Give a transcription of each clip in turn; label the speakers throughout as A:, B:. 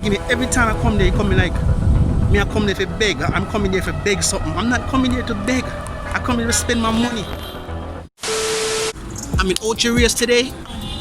A: Every time I come there, you come like me. I come there for beg. I'm coming there for beg something. I'm not coming there to beg. I come here to spend my money. I'm in Ocho Rios today.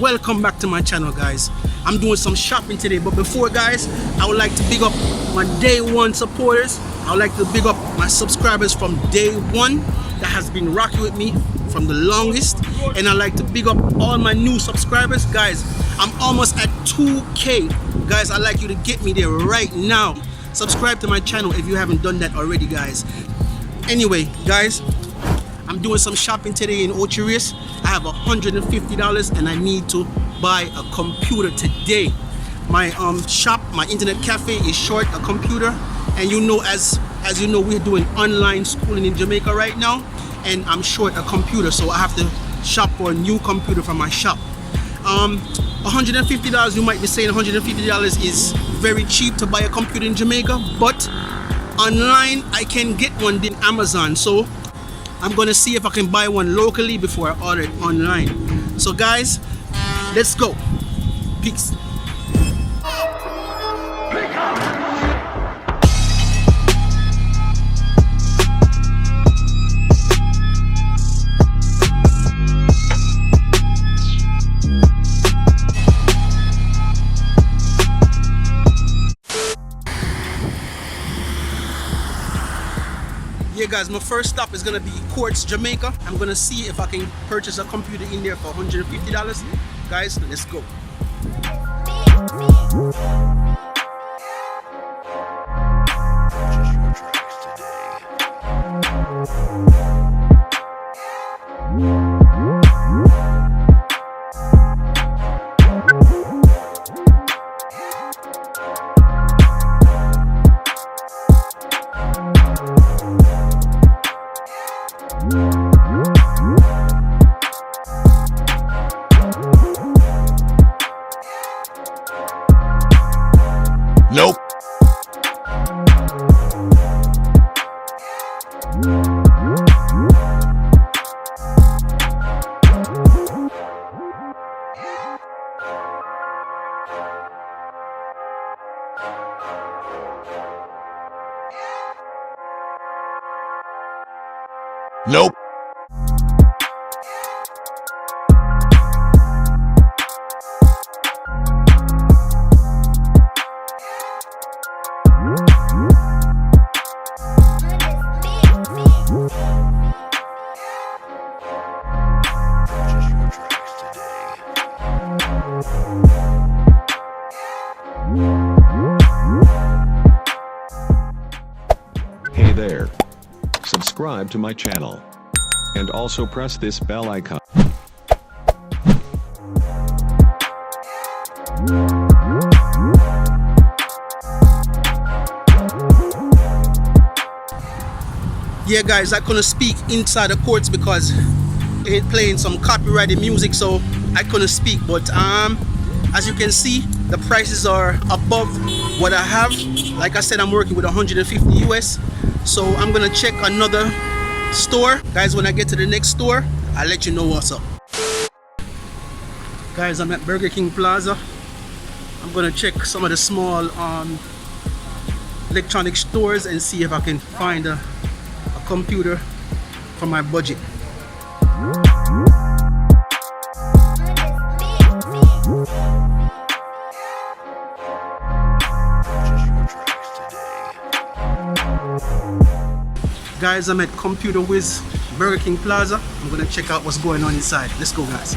A: Welcome back to my channel, guys. I'm doing some shopping today, but before, guys, I would like to big up my day one supporters. I would like to big up my subscribers from day one that has been rocking with me from the longest, and I'd like to big up all my new subscribers. Guys, I'm almost at 2K. Guys, I'd like you to get me there right now. Subscribe to my channel if you haven't done that already, guys. Anyway, guys, I'm doing some shopping today in Ocho Rios. I have $150 and I need to buy a computer today. My shop, my internet cafe is short a computer, and you know, as you know, we're doing online schooling in Jamaica right now, and I'm short a computer, so I have to shop for a new computer for my shop. $150, you might be saying $150 is very cheap to buy a computer in Jamaica, but online I can get one in Amazon, so I'm gonna see if I can buy one locally before I order it online. So guys, let's go. Peace. Yeah, guys, my first stop is gonna be Courts, Jamaica. I'm gonna see if I can purchase a computer in there for $150. Guys, let's go.
B: Nope. Nope. Hey there. Subscribe to my channel. And also press this bell icon.
A: Yeah, guys, I couldn't speak inside the courts because it playing some copyrighted music, so I couldn't speak. But as you can see, the prices are above what I have. Like I said, I'm working with 150 US, so I'm gonna check another store. Guys, when I get to the next store, I'll let you know what's up. Guys, I'm at Burger King Plaza. I'm gonna check some of the small electronic stores and see if I can find a computer for my budget. Guys, I'm at Computer Wiz Burger King Plaza. I'm gonna check out what's going on inside. Let's go, guys.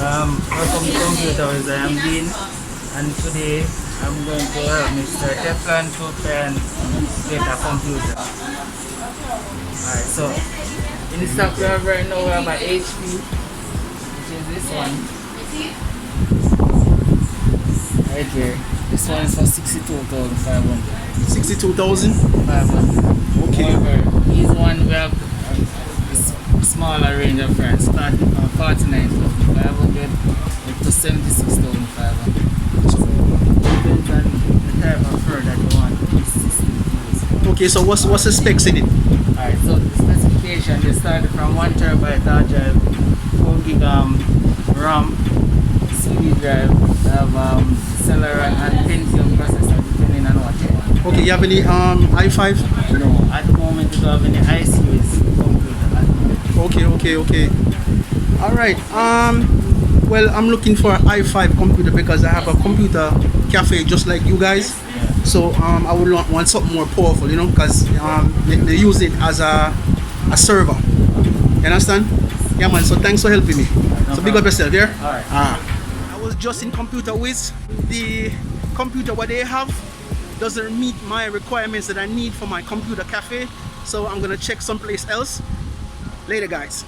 C: Welcome to Computer Wiz. I am Dean, and today I'm going to help Mr. Teflon to try and get a computer. Alright, so in the stock we have right now, we have an HP, which is this one. Right here. This one is for 62,500.
A: 62,000? Okay.
C: However, these one we have a smaller range of price, starting from 49,500 up to 76,500. So depends on the type of fur that you want.
A: Okay, so what's the specs in it?
C: Alright, so the specification, they started from 1 terabyte hard drive, 4 gig RAM, CD drive, they have Celeron and Pentium processor depending on what you want.
A: Okay, you have any i5?
C: No, at the moment we don't have any I-series computer at the moment.
A: Okay. All right. Well, I'm looking for an i5 computer because I have a computer cafe just like you guys. So I would want something more powerful, you know, because they use it as a server. You understand? Yeah, man. So thanks for helping me. So big up yourself, yeah.
C: All right.
A: I was just in Computer Wiz. The computer what they have doesn't meet my requirements that I need for my computer cafe. So I'm gonna check someplace else. Later, guys.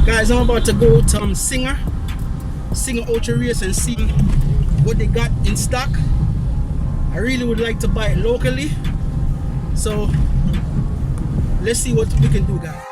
A: Guys, I'm about to go to Singer Ocho Rios and see what they got in stock. I really would like to buy it locally, so let's see what we can do, guys.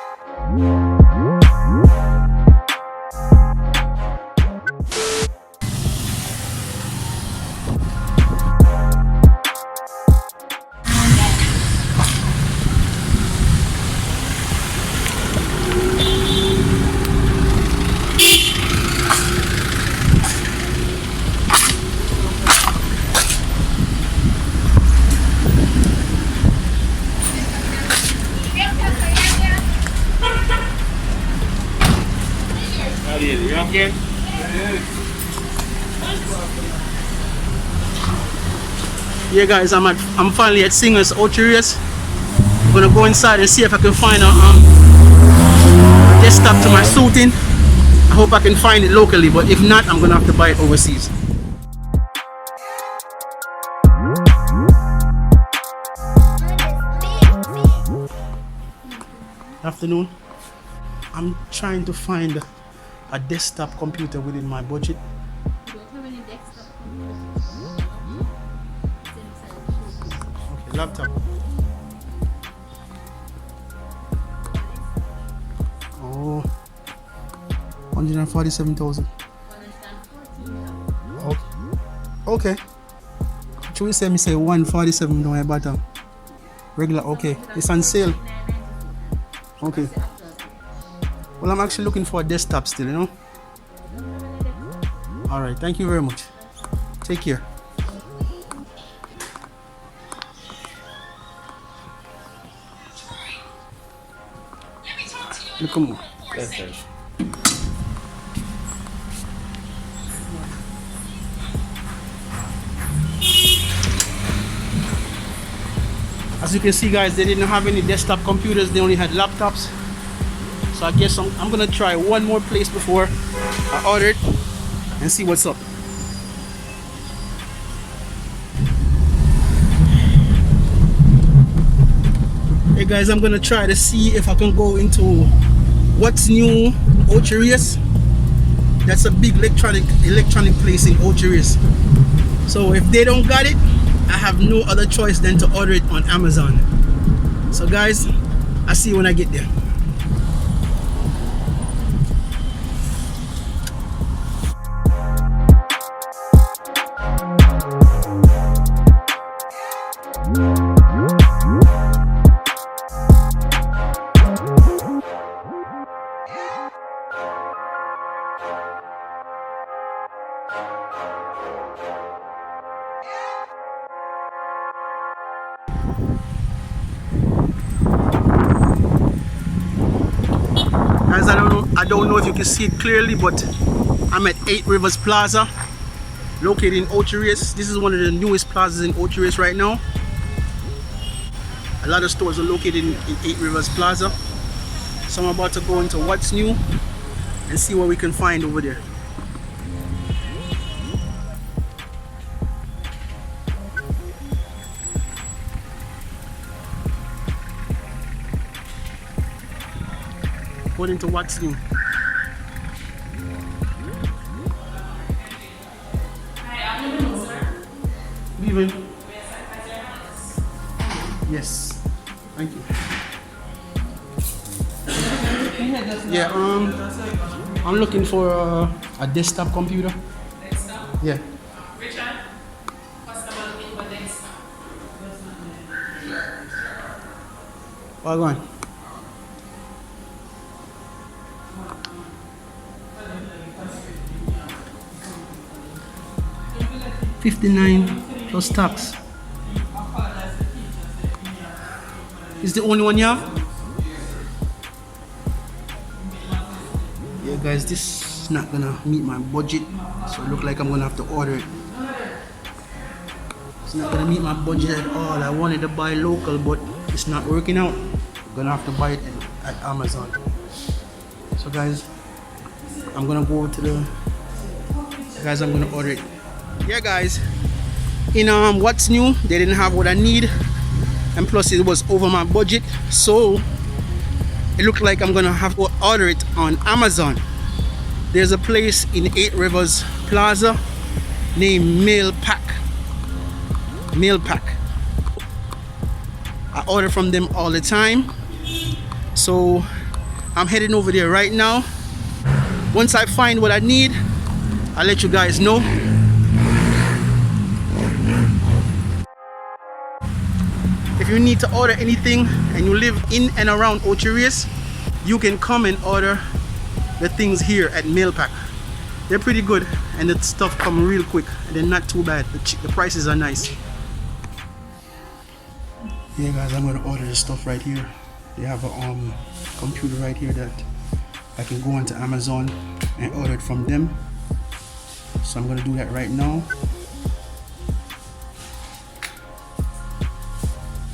A: Yeah, guys, I'm finally at Singer's Ocho Rios. I'm gonna go inside and see if I can find a desktop to my suiting. I hope I can find it locally, but if not, I'm gonna have to buy it overseas. Afternoon. I'm trying to find a desktop computer within my budget.
D: You don't have any desktop
A: Okay, laptop. Oh, 147,000. Okay. Should we say 147 no bottom? Regular, okay. It's on sale. Okay. Well, I'm actually looking for a desktop still, you know. Alright, thank you very much. Take care. Come on. As you can see, guys, they didn't have any desktop computers, they only had laptops. So I guess I'm gonna try one more place before I order it and see what's up. Hey guys, I'm gonna try to see if I can go into What's New Ocho Rios. That's a big electronic place in Ocho Rios. So if they don't got it, I have no other choice than to order it on Amazon. So guys, I'll see you when I get there. Guys, I don't know if you can see it clearly, but I'm at 8 Rivers Plaza, located in Ocho Rios. This is one of the newest plazas in Ocho Rios right now. A lot of stores are located in 8 Rivers Plaza. So I'm about to go into What's New and see what we can find over there. Going into What's New. Good evening. Yes. Thank you. Yeah, I'm looking for a desktop computer.
E: Desktop?
A: Yeah.
E: Richard? Customer looking for desktop.
A: Well, go on. $59 plus tax. Is the only one you have? Yeah, guys, this is not gonna meet my budget, so it look like I'm gonna have to order it. It's not gonna meet my budget at all. I wanted to buy local, but it's not working out. I'm gonna have to buy it at Amazon. So, guys, I'm gonna go to the. Guys, I'm gonna order it. Yeah, guys. In what's new, they didn't have what I need, and plus it was over my budget, so it looked like I'm gonna have to order it on Amazon. There's a place in 8 Rivers Plaza named Mail Pack. I order from them all the time, so I'm heading over there right now. Once I find what I need, I'll let you guys know. If you need to order anything and you live in and around Ocho Rios, you can come and order the things here at Mailpack. They're pretty good and the stuff come real quick and they're not too bad. The prices are nice. Yeah, guys, I'm gonna order the stuff right here. They have a computer right here that I can go onto Amazon and order it from them. So I'm gonna do that right now.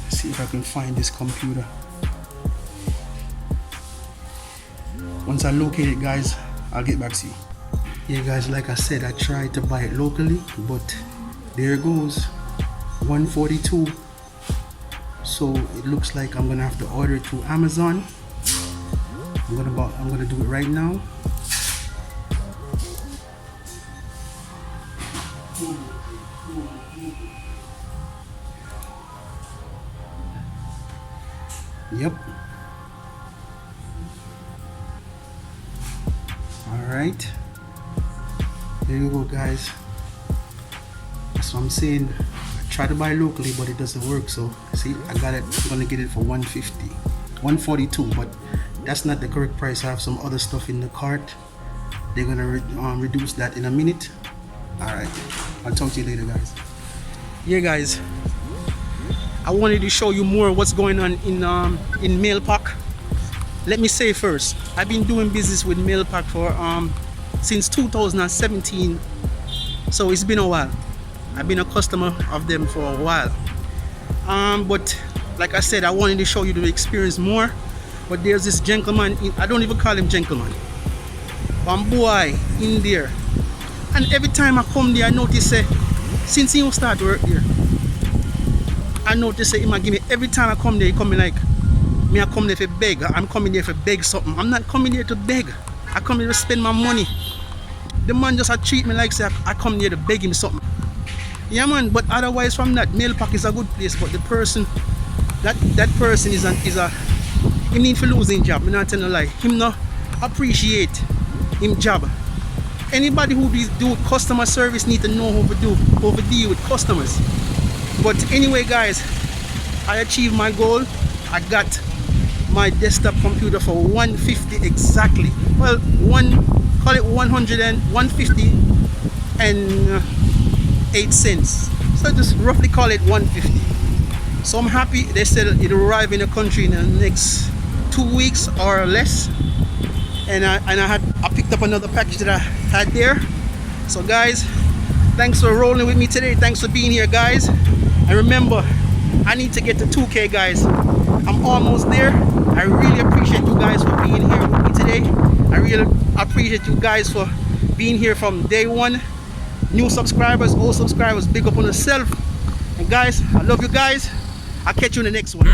A: See if I can find this computer. Once I locate it, guys, I'll get back to you. Yeah, guys, like I said, I tried to buy it locally, but there it goes, $142. So it looks like I'm gonna have to order it through Amazon. I'm gonna do it right now. Yep. Alright. There you go, guys. That's what I'm saying. I try to buy locally, but it doesn't work. So see, I got it. I'm gonna get it for $150, $142, but that's not the correct price. I have some other stuff in the cart. They're gonna reduce that in a minute. Alright. I'll talk to you later, guys. Yeah, guys. I wanted to show you more what's going on in Mailpack. Let me say first, I've been doing business with Mailpack for since 2017, so it's been a while. I've been a customer of them for a while. But like I said, I wanted to show you the experience more. But there's this gentleman, I don't even call him gentleman, one boy in there, and every time I come there, I notice since he start work there, I notice he might give me, every time I come there, he come me like, me I come there for beg. I'm coming there for beg something. I'm not coming there to beg. I come here to spend my money. The man just treat me like say I come here to beg him something. Yeah, man, but otherwise from that, Mailpack is a good place, but the person, that person is he need for losing job. I'm not telling a lie. Him not appreciate him job. Anybody who do customer service need to know how to deal with customers. But anyway, guys, I achieved my goal. I got my desktop computer for $150 exactly. Well, call it $150.08. So just roughly call it $150. So I'm happy. They said it'll arrive in the country in the next 2 weeks or less. And I picked up another package that I had there. So guys, thanks for rolling with me today. Thanks for being here, guys. And remember, I need to get to 2K, guys. I'm almost there. I really appreciate you guys for being here with me today. I really appreciate you guys for being here from day one. New subscribers, old subscribers, big up on yourself. And guys, I love you guys. I'll catch you in the next one.